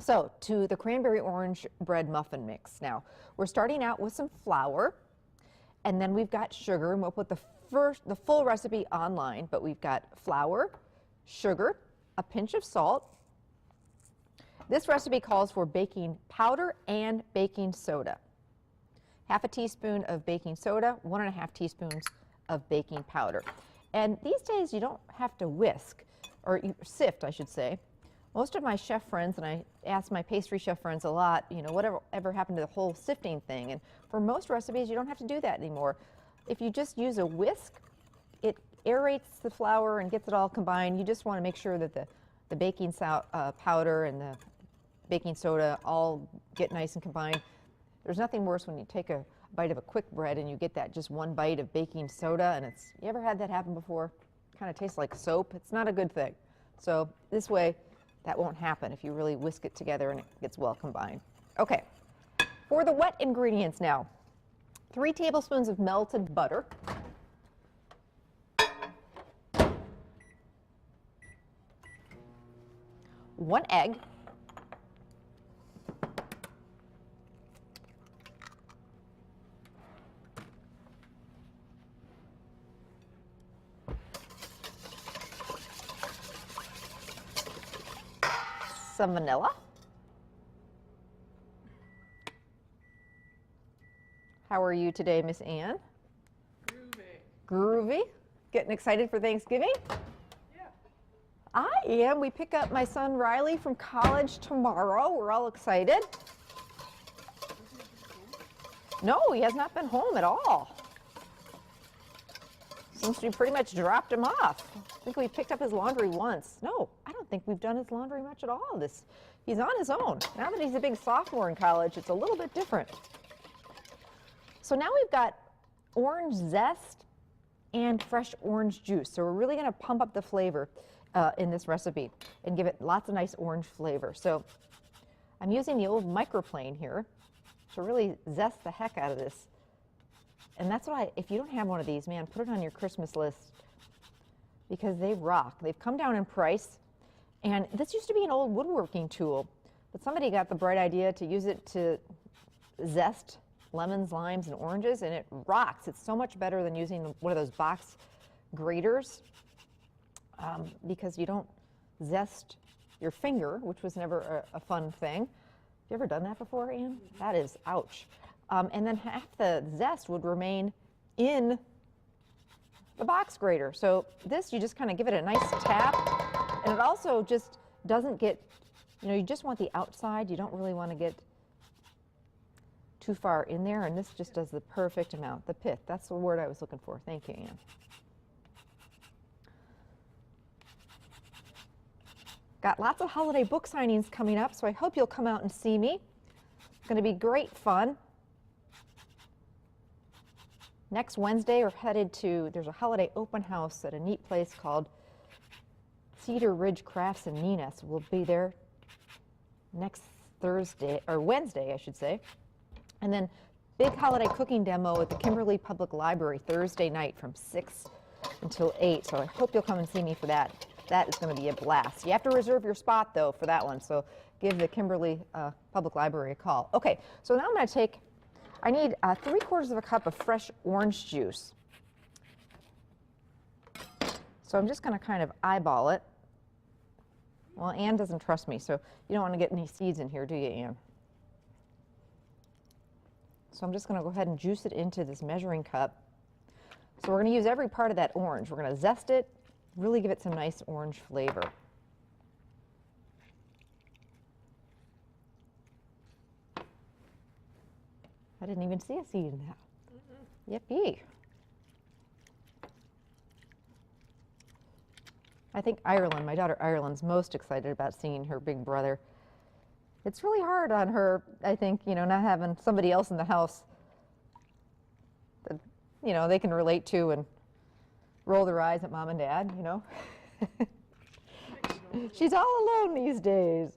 So to the cranberry orange bread muffin mix. Now we're starting out with some flour, and then we've got sugar, and we'll put the full recipe online, but we've got flour, sugar, a pinch of salt. This recipe calls for baking powder and baking soda. Half a teaspoon of baking soda, 1.5 teaspoons of baking powder. And these days you don't have to whisk, or sift, I should say. Most of my chef friends, and I ask my pastry chef friends a lot, you know, whatever happened to the whole sifting thing? And for most recipes, you don't have to do that anymore. If you just use a whisk, it aerates the flour and gets it all combined. You just want to make sure that the baking powder and the baking soda all get nice and combined. There's nothing worse when you take a bite of a quick bread and you get that just one bite of baking soda, and you ever had that happen before? Kind of tastes like soap. It's not a good thing. So this way, that won't happen if you really whisk it together and it gets well combined. Okay, for the wet ingredients now. 3 tablespoons of melted butter. 1 egg. Some vanilla. How are you today, Miss Ann? Groovy. Groovy? Getting excited for Thanksgiving? Yeah. I am. We pick up my son Riley from college tomorrow. We're all excited. No, he has not been home at all. Seems we pretty much dropped him off. I think we picked up his laundry once. No, I don't think we've done his laundry much at all. He's on his own. Now that he's a big sophomore in college, it's a little bit different. So now we've got orange zest and fresh orange juice. So we're really going to pump up the flavor in this recipe and give it lots of nice orange flavor. So I'm using the old microplane here to really zest the heck out of this. And that's why, if you don't have one of these, man, put it on your Christmas list, because they rock. They've come down in price, and this used to be an old woodworking tool, but somebody got the bright idea to use it to zest lemons, limes, and oranges, and it rocks. It's so much better than using one of those box graters, because you don't zest your finger, which was never a fun thing. Have you ever done that before, Ann? That is, ouch. And then half the zest would remain in the box grater. So this, you just kind of give it a nice tap, and it also just doesn't get, you just want the outside. You don't really want to get too far in there, and this just does the perfect amount. The pith, that's the word I was looking for. Thank you, Ann. Got lots of holiday book signings coming up, so I hope you'll come out and see me. It's going to be great fun. Next Wednesday, we're headed to, there's a holiday open house at a neat place called Cedar Ridge Crafts in Neenah. So we'll be there next Thursday, or Wednesday, I should say. And then big holiday cooking demo at the Kimberly Public Library Thursday night from 6 until 8. So I hope you'll come and see me for that. That is going to be a blast. You have to reserve your spot, though, for that one. So give the Kimberly Public Library a call. Okay, so now I'm going to take, I need 3/4 of a cup of fresh orange juice. So I'm just going to kind of eyeball it. Well, Ann doesn't trust me, so you don't want to get any seeds in here, do you, Ann? So I'm just going to go ahead and juice it into this measuring cup. So we're going to use every part of that orange. We're going to zest it, really give it some nice orange flavor. I didn't even see a seed in that. Yippee. I think Ireland, my daughter Ireland's most excited about seeing her big brother. It's really hard on her, I think, not having somebody else in the house that, they can relate to and roll their eyes at mom and dad, She's all alone these days.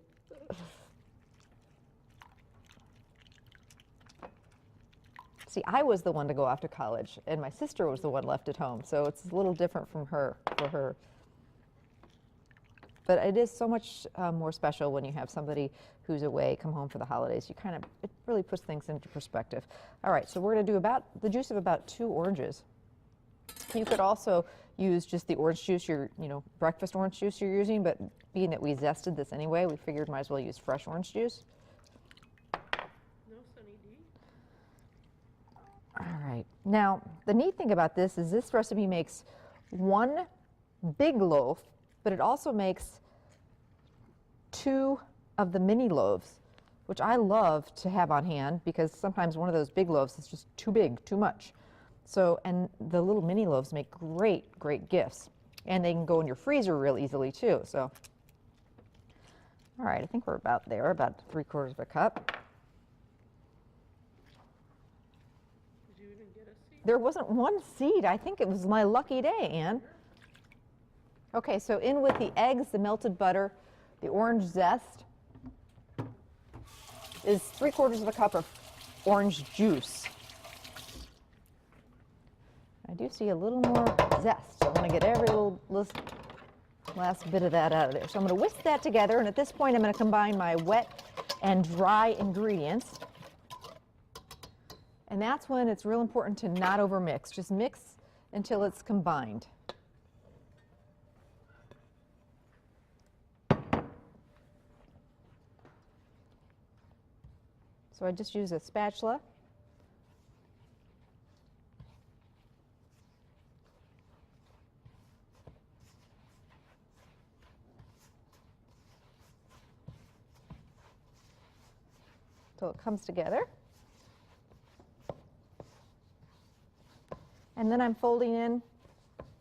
See, I was the one to go off to college, and my sister was the one left at home, so it's a little different from her, for her. But it is so much more special when you have somebody who's away, come home for the holidays. It really puts things into perspective. All right, so we're going to do about the juice of about 2 oranges. You could also use just the orange juice, your breakfast orange juice you're using, but being that we zested this anyway, we figured might as well use fresh orange juice. No Sunny D. All right. Now, the neat thing about this is this recipe makes 1 big loaf, but it also makes 2 of the mini loaves, which I love to have on hand because sometimes one of those big loaves is just too big, too much. So, and the little mini loaves make great, great gifts. And they can go in your freezer real easily too. So, all right, I think we're about there, about 3/4 of a cup. Did you even get a seed? There wasn't 1 seed. I think it was my lucky day, Ann. Okay, so in with the eggs, the melted butter, the orange zest is 3/4 of a cup of orange juice. I do see a little more zest, so I'm going to get every little last bit of that out of there. So I'm going to whisk that together, and at this point I'm going to combine my wet and dry ingredients. And that's when it's real important to not overmix. Just mix until it's combined. So I just use a spatula. So it comes together. And then I'm folding in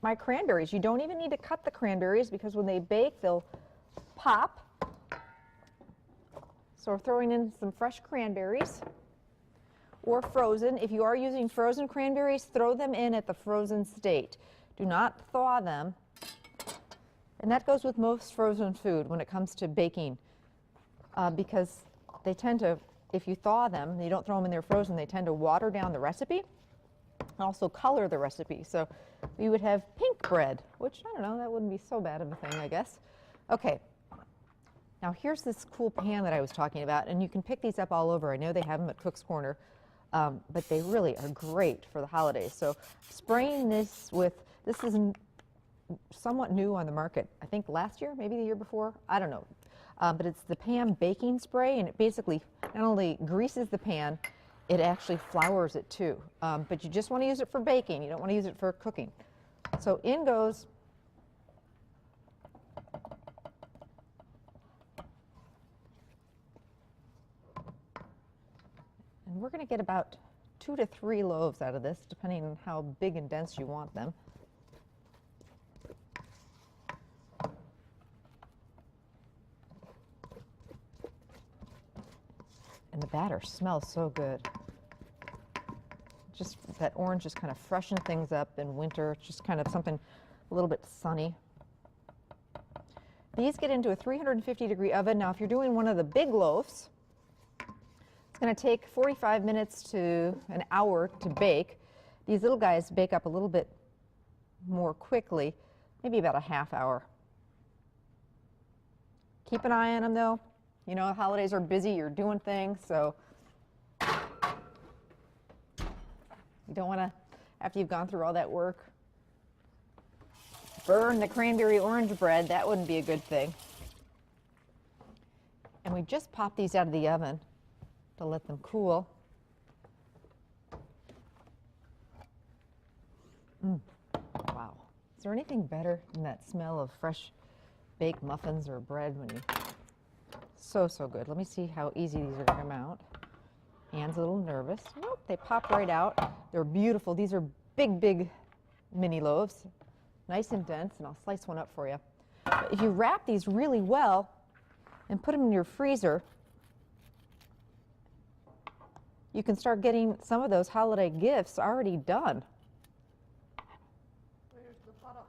my cranberries. You don't even need to cut the cranberries because when they bake, they'll pop. So we're throwing in some fresh cranberries or frozen. If you are using frozen cranberries, throw them in at the frozen state. Do not thaw them. And that goes with most frozen food when it comes to baking because they tend to, if you thaw them, you don't throw them in there frozen, they tend to water down the recipe and also color the recipe. So we would have pink bread, which, I don't know, that wouldn't be so bad of a thing, I guess. Okay. Now here's this cool pan that I was talking about, and you can pick these up all over. I know they have them at Cook's Corner, but they really are great for the holidays. So spraying this with, this is somewhat new on the market, I think last year, maybe the year before, I don't know. But it's the pan baking spray, and it basically not only greases the pan, it actually flours it too. But you just want to use it for baking. You don't want to use it for cooking. So in goes and we're going to get about 2 to 3 loaves out of this, depending on how big and dense you want them. And the batter smells so good. Just that orange just kind of freshen things up in winter. It's just kind of something a little bit sunny. These get into a 350-degree oven. Now, if you're doing one of the big loaves, it's going to take 45 minutes to an hour to bake. These little guys bake up a little bit more quickly, maybe about a half hour. Keep an eye on them, though. You know, holidays are busy, you're doing things, so you don't want to, after you've gone through all that work, burn the cranberry orange bread. That wouldn't be a good thing. And we just pop these out of the oven to let them cool. Wow. Is there anything better than that smell of fresh baked muffins or bread when you... So, so good. Let me see how easy these are going to come out. Anne's a little nervous. Nope, they pop right out. They're beautiful. These are big, big mini loaves. Nice and dense, and I'll slice one up for you. But if you wrap these really well and put them in your freezer, you can start getting some of those holiday gifts already done. Where's the butter?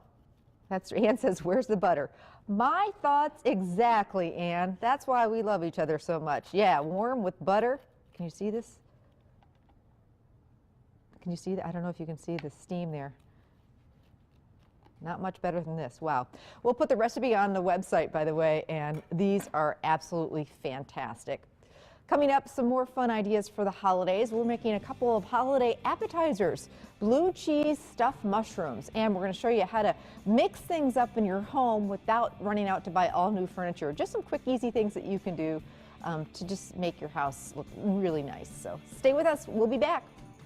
That's, Anne says, where's the butter? My thoughts exactly, Anne. That's why we love each other so much. Yeah, warm with butter. Can you see this? Can you see that? I don't know if you can see the steam there. Not much better than this. Wow. We'll put the recipe on the website, by the way, and these are absolutely fantastic. Coming up, some more fun ideas for the holidays. We're making a couple of holiday appetizers, blue cheese stuffed mushrooms, and we're going to show you how to mix things up in your home without running out to buy all new furniture. Just some quick, easy things that you can do to just make your house look really nice. So stay with us. We'll be back.